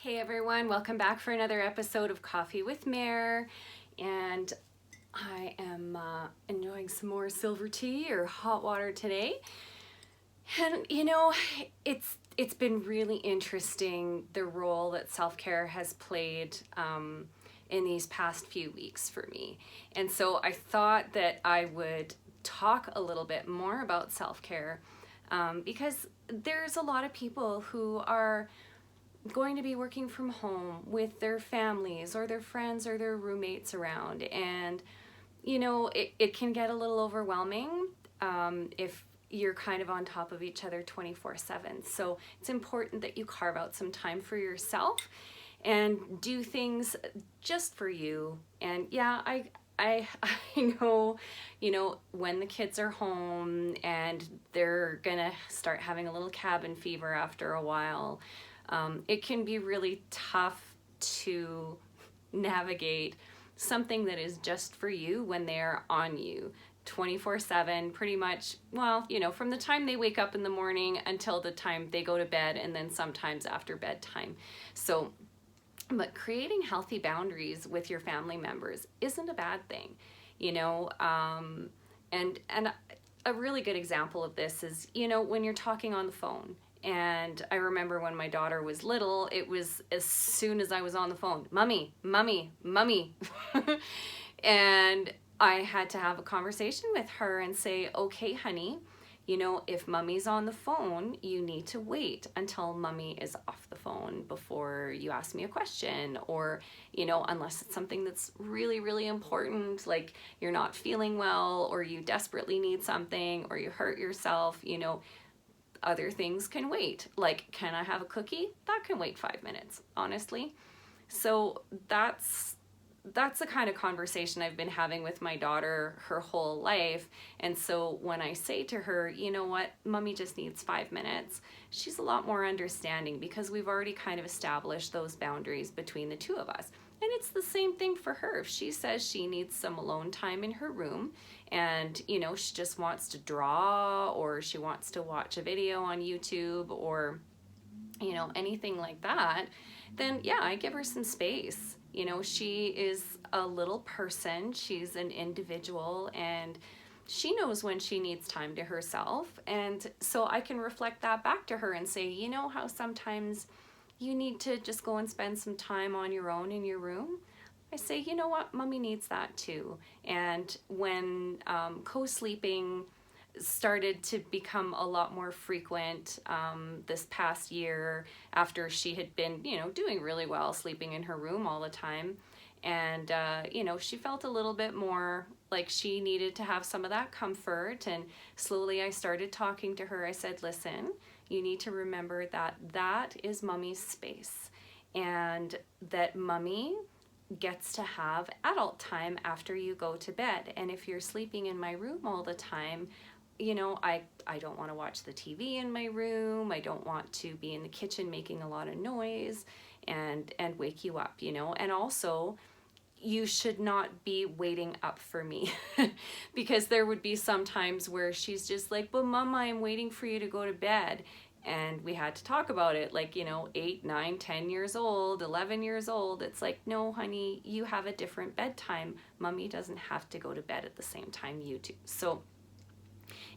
Hey everyone, welcome back for another episode of Coffee with Mare, and I am enjoying some more silver tea or hot water today. And you know, it's been really interesting the role that self-care has played in these past few weeks for me. And so I thought that I would talk a little bit more about self-care because there's a lot of people who are going to be working from home with their families or their friends or their roommates around, and you know, it can get a little overwhelming if you're kind of on top of each other 24/7. So it's important that you carve out some time for yourself and do things just for you. And yeah, I know, you know, when the kids are home and they're gonna start having a little cabin fever after a while, it can be really tough to navigate something that is just for you when they're on you 24/7, pretty much, well, you know, from the time they wake up in the morning until the time they go to bed, and then sometimes after bedtime. So, but creating healthy boundaries with your family members isn't a bad thing, you know, and a really good example of this is, you know, when you're talking on the phone. And I remember when my daughter was little, it was as soon as I was on the phone, mommy, mommy, mommy. And I had to have a conversation with her and say, okay, honey, you know, if mommy's on the phone, you need to wait until mommy is off the phone before you ask me a question. Or, you know, unless it's something that's really, really important, like you're not feeling well, or you desperately need something, or you hurt yourself, you know, other things can wait. Like, can I have a cookie? That can wait 5 minutes, honestly. So that's the kind of conversation I've been having with my daughter her whole life. And so when I say to her, you know what, mommy just needs 5 minutes, she's a lot more understanding because we've already kind of established those boundaries between the two of us. And it's the same thing for her. If she says she needs some alone time in her room and, you know, she just wants to draw, or she wants to watch a video on YouTube, or, you know, anything like that, then yeah, I give her some space. You know, she is a little person, she's an individual, and she knows when she needs time to herself. And so I can reflect that back to her and say, you know how sometimes you need to just go and spend some time on your own in your room? I say, you know what, mommy needs that too. And when co-sleeping started to become a lot more frequent this past year, after she had been, you know, doing really well, sleeping in her room all the time, and you know, she felt a little bit more like she needed to have some of that comfort. And slowly I started talking to her. I said, listen, you need to remember that that is mommy's space, and that mommy gets to have adult time after you go to bed. And if you're sleeping in my room all the time, you know, I don't want to watch the TV in my room. I don't want to be in the kitchen making a lot of noise and wake you up, you know. And also, you should not be waiting up for me because there would be some times where she's just like, but mama, I'm waiting for you to go to bed. And we had to talk about it, like, you know, 8, 9, 10 years old, 11 years old. It's like, no, honey, you have a different bedtime. Mommy doesn't have to go to bed at the same time you do. So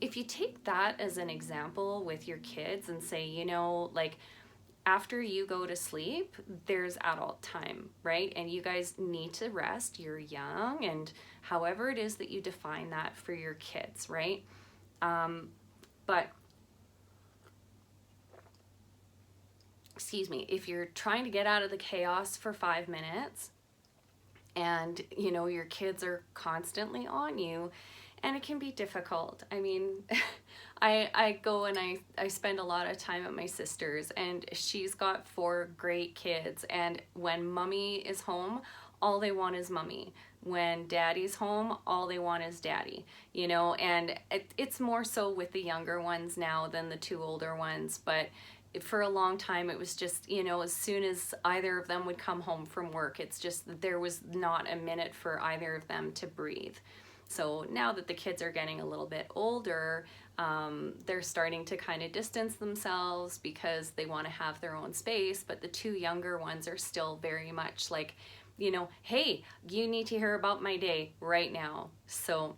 if you take that as an example with your kids and say, you know, like, after you go to sleep, there's adult time, right? And you guys need to rest. You're young, and however it is that you define that for your kids, right? But excuse me, if you're trying to get out of the chaos for 5 minutes and, you know, your kids are constantly on you, and it can be difficult. I mean, I go and I spend a lot of time at my sister's, and she's got 4 great kids. And when mommy is home, all they want is mommy. When daddy's home, all they want is daddy, you know. And it's more so with the younger ones now than the 2 older ones. But for a long time, it was just, you know, as soon as either of them would come home from work, it's just, there was not a minute for either of them to breathe. So now that the kids are getting a little bit older, They're starting to kind of distance themselves because they want to have their own space, but the two younger ones are still very much like, you know, hey, you need to hear about my day right now. So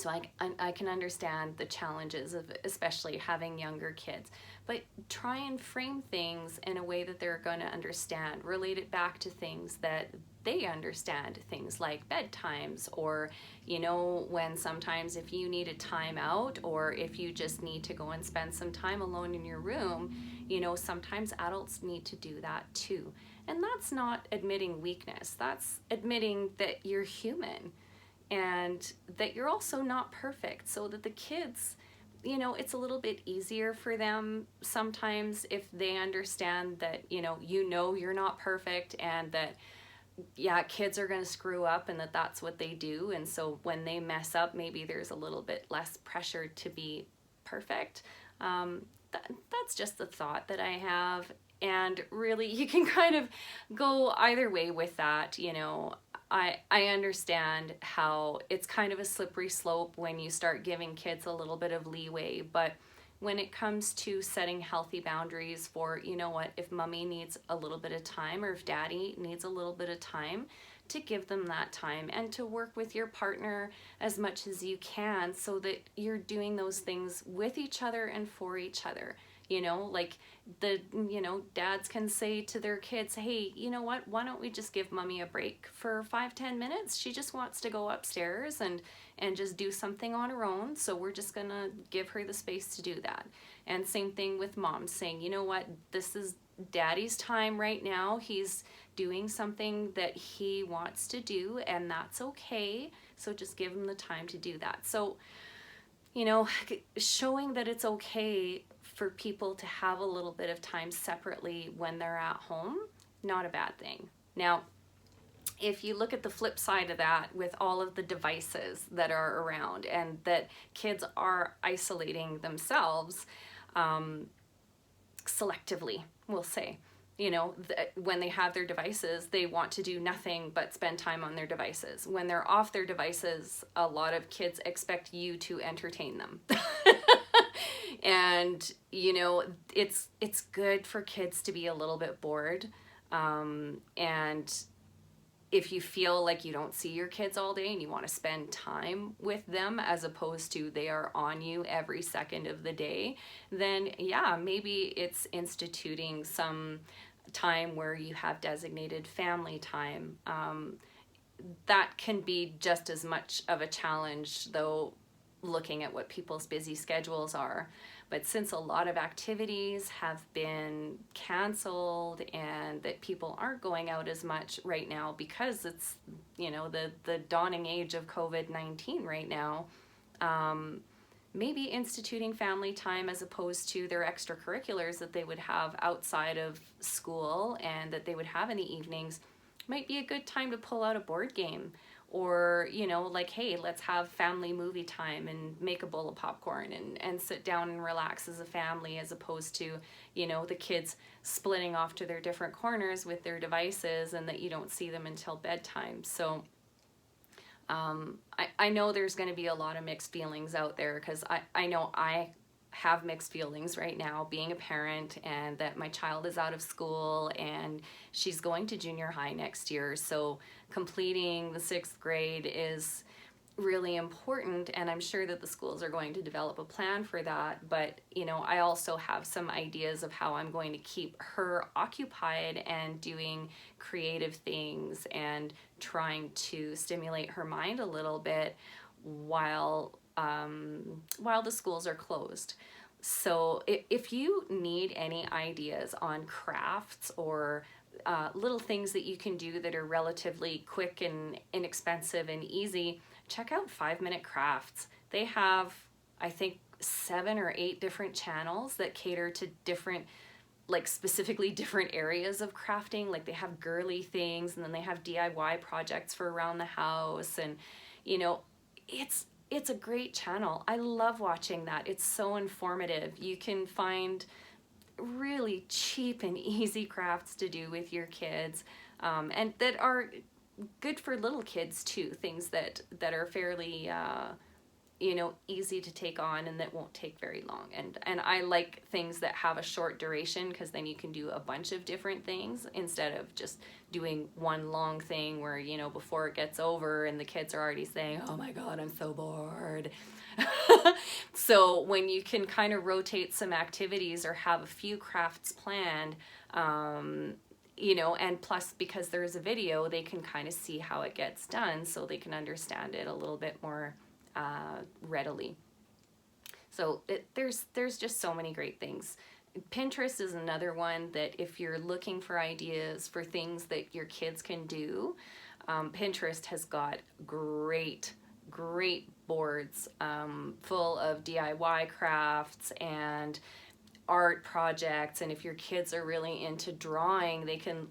I can understand the challenges of especially having younger kids, but try and frame things in a way that they're going to understand. Relate it back to things that they understand, things like bedtimes, or, you know, when sometimes if you need a timeout, or if you just need to go and spend some time alone in your room, you know, sometimes adults need to do that too. And that's not admitting weakness, that's admitting that you're human and that you're also not perfect, so that the kids, you know, it's a little bit easier for them sometimes if they understand that, you know, you're not perfect, and that, yeah, kids are going to screw up, and that that's what they do. And so when they mess up, maybe there's a little bit less pressure to be perfect. That's just the thought that I have. And really, you can kind of go either way with that, you know. I understand how it's kind of a slippery slope when you start giving kids a little bit of leeway, but when it comes to setting healthy boundaries for, you know what, if mommy needs a little bit of time, or if daddy needs a little bit of time, to give them that time, and to work with your partner as much as you can so that you're doing those things with each other and for each other. You know, like you know, dads can say to their kids, hey, you know what, why don't we just give mommy a break for 5-10 minutes? She just wants to go upstairs and just do something on her own. So we're just gonna give her the space to do that. And same thing with mom, saying, you know what, this is daddy's time right now. He's doing something that he wants to do, and that's okay. So just give him the time to do that. So, you know, showing that it's okay for people to have a little bit of time separately when they're at home, not a bad thing. Now, if you look at the flip side of that, with all of the devices that are around, and that kids are isolating themselves selectively, we'll say, you know, when they have their devices, they want to do nothing but spend time on their devices. When they're off their devices, a lot of kids expect you to entertain them. And, you know, it's good for kids to be a little bit bored. And if you feel like you don't see your kids all day and you want to spend time with them, as opposed to they are on you every second of the day, then yeah, maybe it's instituting some time where you have designated family time. That can be just as much of a challenge, though, looking at what people's busy schedules are. But since a lot of activities have been canceled, and that people aren't going out as much right now because it's, you know, the dawning age of COVID-19 right now, maybe instituting family time as opposed to their extracurriculars that they would have outside of school and that they would have in the evenings might be a good time to pull out a board game. Or, you know, like, hey, let's have family movie time and make a bowl of popcorn and sit down and relax as a family, as opposed to, you know, the kids splitting off to their different corners with their devices, and that you don't see them until bedtime. So I know there's going to be a lot of mixed feelings out there, because I know I have mixed feelings right now being a parent, and that my child is out of school and she's going to junior high next year. So completing the 6th grade is really important, and I'm sure that the schools are going to develop a plan for that. But, you know, I also have some ideas of how I'm going to keep her occupied and doing creative things and trying to stimulate her mind a little bit while the schools are closed. So if you need any ideas on crafts or little things that you can do that are relatively quick and inexpensive and easy, check out 5-Minute Crafts. They have, I think, 7 or 8 different channels that cater to different, like specifically different areas of crafting. Like they have girly things, and then they have DIY projects for around the house. And, you know, it's a great channel. I love watching that. It's so informative. You can find really cheap and easy crafts to do with your kids, and that are good for little kids too. Things that are fairly you know, easy to take on and that won't take very long. And I like things that have a short duration, because then you can do a bunch of different things instead of just doing one long thing where, you know, before it gets over and the kids are already saying, oh my God, I'm so bored. So when you can kind of rotate some activities or have a few crafts planned, you know, and plus because there's a video, they can kind of see how it gets done, so they can understand it a little bit more readily. So there's just so many great things. Pinterest is another one that if you're looking for ideas for things that your kids can do, Pinterest has got great boards full of DIY crafts and art projects. And if your kids are really into drawing, they can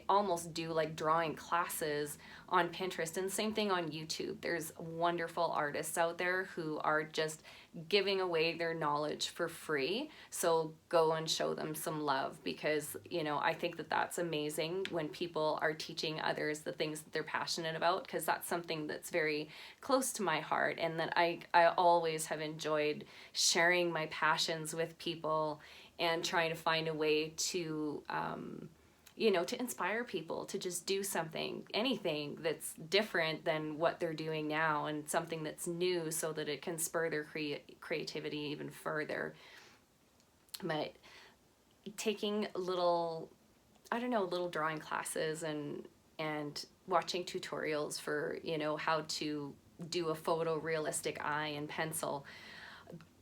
almost do like drawing classes on Pinterest, and same thing on YouTube. There's wonderful artists out there who are just giving away their knowledge for free. So go and show them some love, because, you know, I think that that's amazing when people are teaching others the things that they're passionate about, because that's something that's very close to my heart, and that I always have enjoyed sharing my passions with people and trying to find a way to you know, to inspire people to just do something, anything that's different than what they're doing now, and something that's new, so that it can spur their creativity even further. But taking little, I don't know, little drawing classes and watching tutorials for, you know, how to do a photorealistic eye in pencil,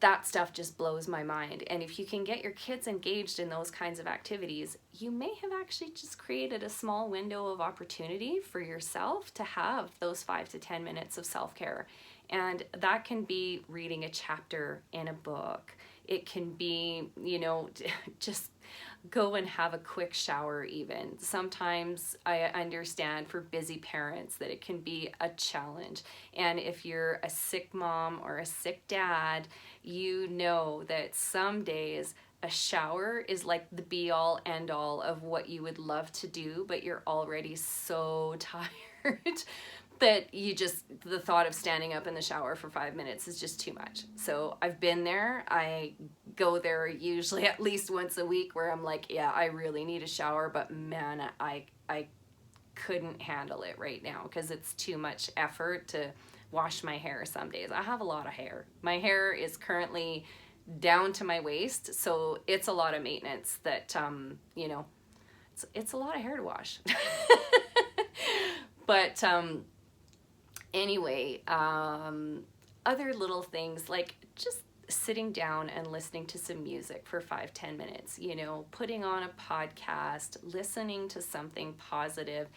that stuff just blows my mind. And if you can get your kids engaged in those kinds of activities, you may have actually just created a small window of opportunity for yourself to have those 5 to 10 minutes of self-care. And that can be reading a chapter in a book. It can be, you know, just go and have a quick shower even. Sometimes I understand for busy parents that it can be a challenge. And if you're a sick mom or a sick dad, you know that some days a shower is like the be all end all of what you would love to do, but you're already so tired that you just, the thought of standing up in the shower for 5 minutes is just too much. So I've been there. I go there usually at least once a week, where I'm like, yeah, I really need a shower, but man, I couldn't handle it right now, because it's too much effort to wash my hair some days. I have a lot of hair. My hair is currently down to my waist, so it's a lot of maintenance that, you know, it's a lot of hair to wash. But anyway, other little things like just sitting down and listening to some music for 5-10 minutes, you know, putting on a podcast, listening to something positive.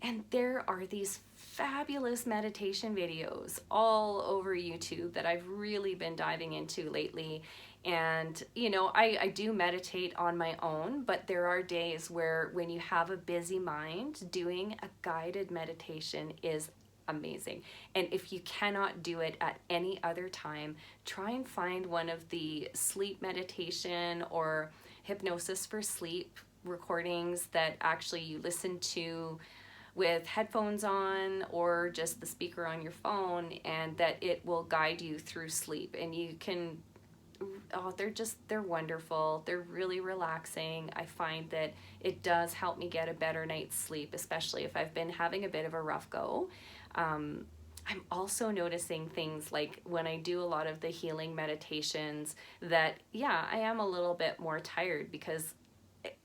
And there are these fabulous meditation videos all over YouTube that I've really been diving into lately. And, you know, I do meditate on my own, but there are days where when you have a busy mind, doing a guided meditation is amazing. And if you cannot do it at any other time, try and find one of the sleep meditation or hypnosis for sleep recordings that actually you listen to with headphones on, or just the speaker on your phone, and that it will guide you through sleep. And you can, oh, they're wonderful. They're really relaxing. I find that it does help me get a better night's sleep, especially if I've been having a bit of a rough go. I'm also noticing things like when I do a lot of the healing meditations that, yeah, I am a little bit more tired, because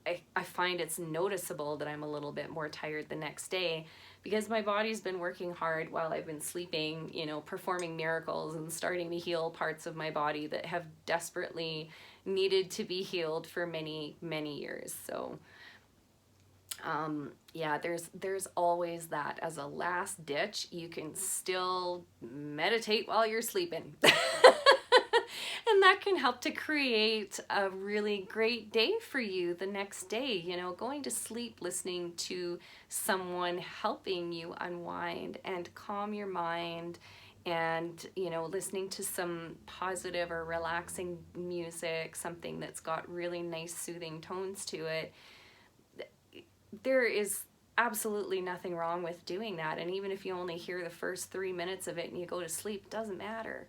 I find it's noticeable that I'm a little bit more tired the next day, because my body's been working hard while I've been sleeping, you know, performing miracles and starting to heal parts of my body that have desperately needed to be healed for many, many years. So yeah, there's always that as a last ditch. You can still meditate while you're sleeping. And that can help to create a really great day for you the next day. You know, going to sleep listening to someone helping you unwind and calm your mind, and, you know, listening to some positive or relaxing music, something that's got really nice soothing tones to it. There is absolutely nothing wrong with doing that. And even if you only hear the first 3 minutes of it and you go to sleep, doesn't matter.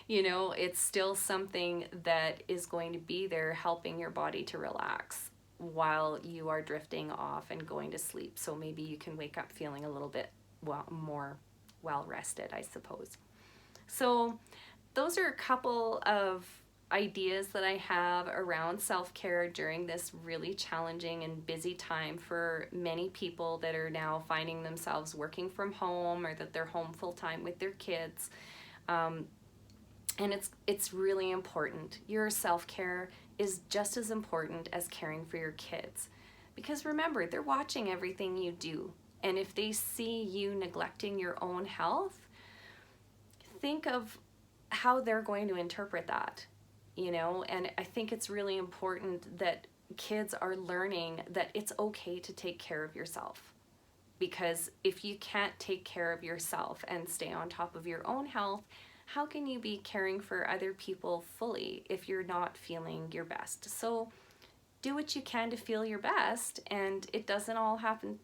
You know, it's still something that is going to be there helping your body to relax while you are drifting off and going to sleep. So maybe you can wake up feeling a little bit more well rested, I suppose. So those are a couple of ideas that I have around self-care during this really challenging and busy time for many people that are now finding themselves working from home, or that they're home full-time with their kids. And it's really important. Your self-care is just as important as caring for your kids, because remember, they're watching everything you do. And if they see you neglecting your own health, think of how they're going to interpret that, you know. And I think it's really important that kids are learning that it's okay to take care of yourself, because if you can't take care of yourself and stay on top of your own health, how can you be caring for other people fully if you're not feeling your best? So do what you can to feel your best, and it doesn't all happen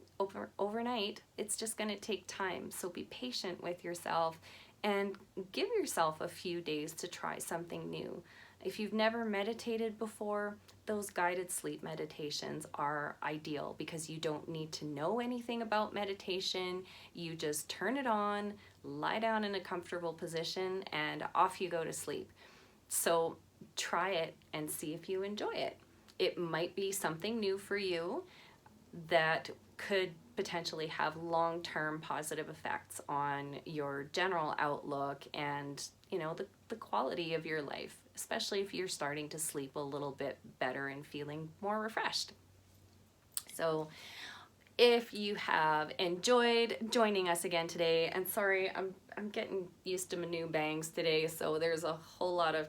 overnight. It's just going to take time. So be patient with yourself and give yourself a few days to try something new. If you've never meditated before, those guided sleep meditations are ideal, because you don't need to know anything about meditation. You just turn it on, lie down in a comfortable position, and off you go to sleep. So try it and see if you enjoy it. It might be something new for you that could potentially have long-term positive effects on your general outlook and, you know, the quality of your life, especially if you're starting to sleep a little bit better and feeling more refreshed. So if you have enjoyed joining us again today, and sorry, I'm getting used to my new bangs today, so there's a whole lot of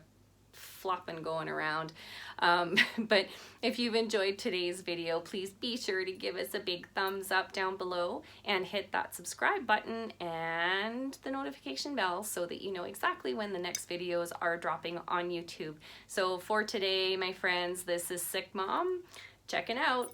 flopping going around. But if you've enjoyed today's video, please be sure to give us a big thumbs up down below and hit that subscribe button and the notification bell so that you know exactly when the next videos are dropping on YouTube. So for today, my friends, this is SickMom checking out.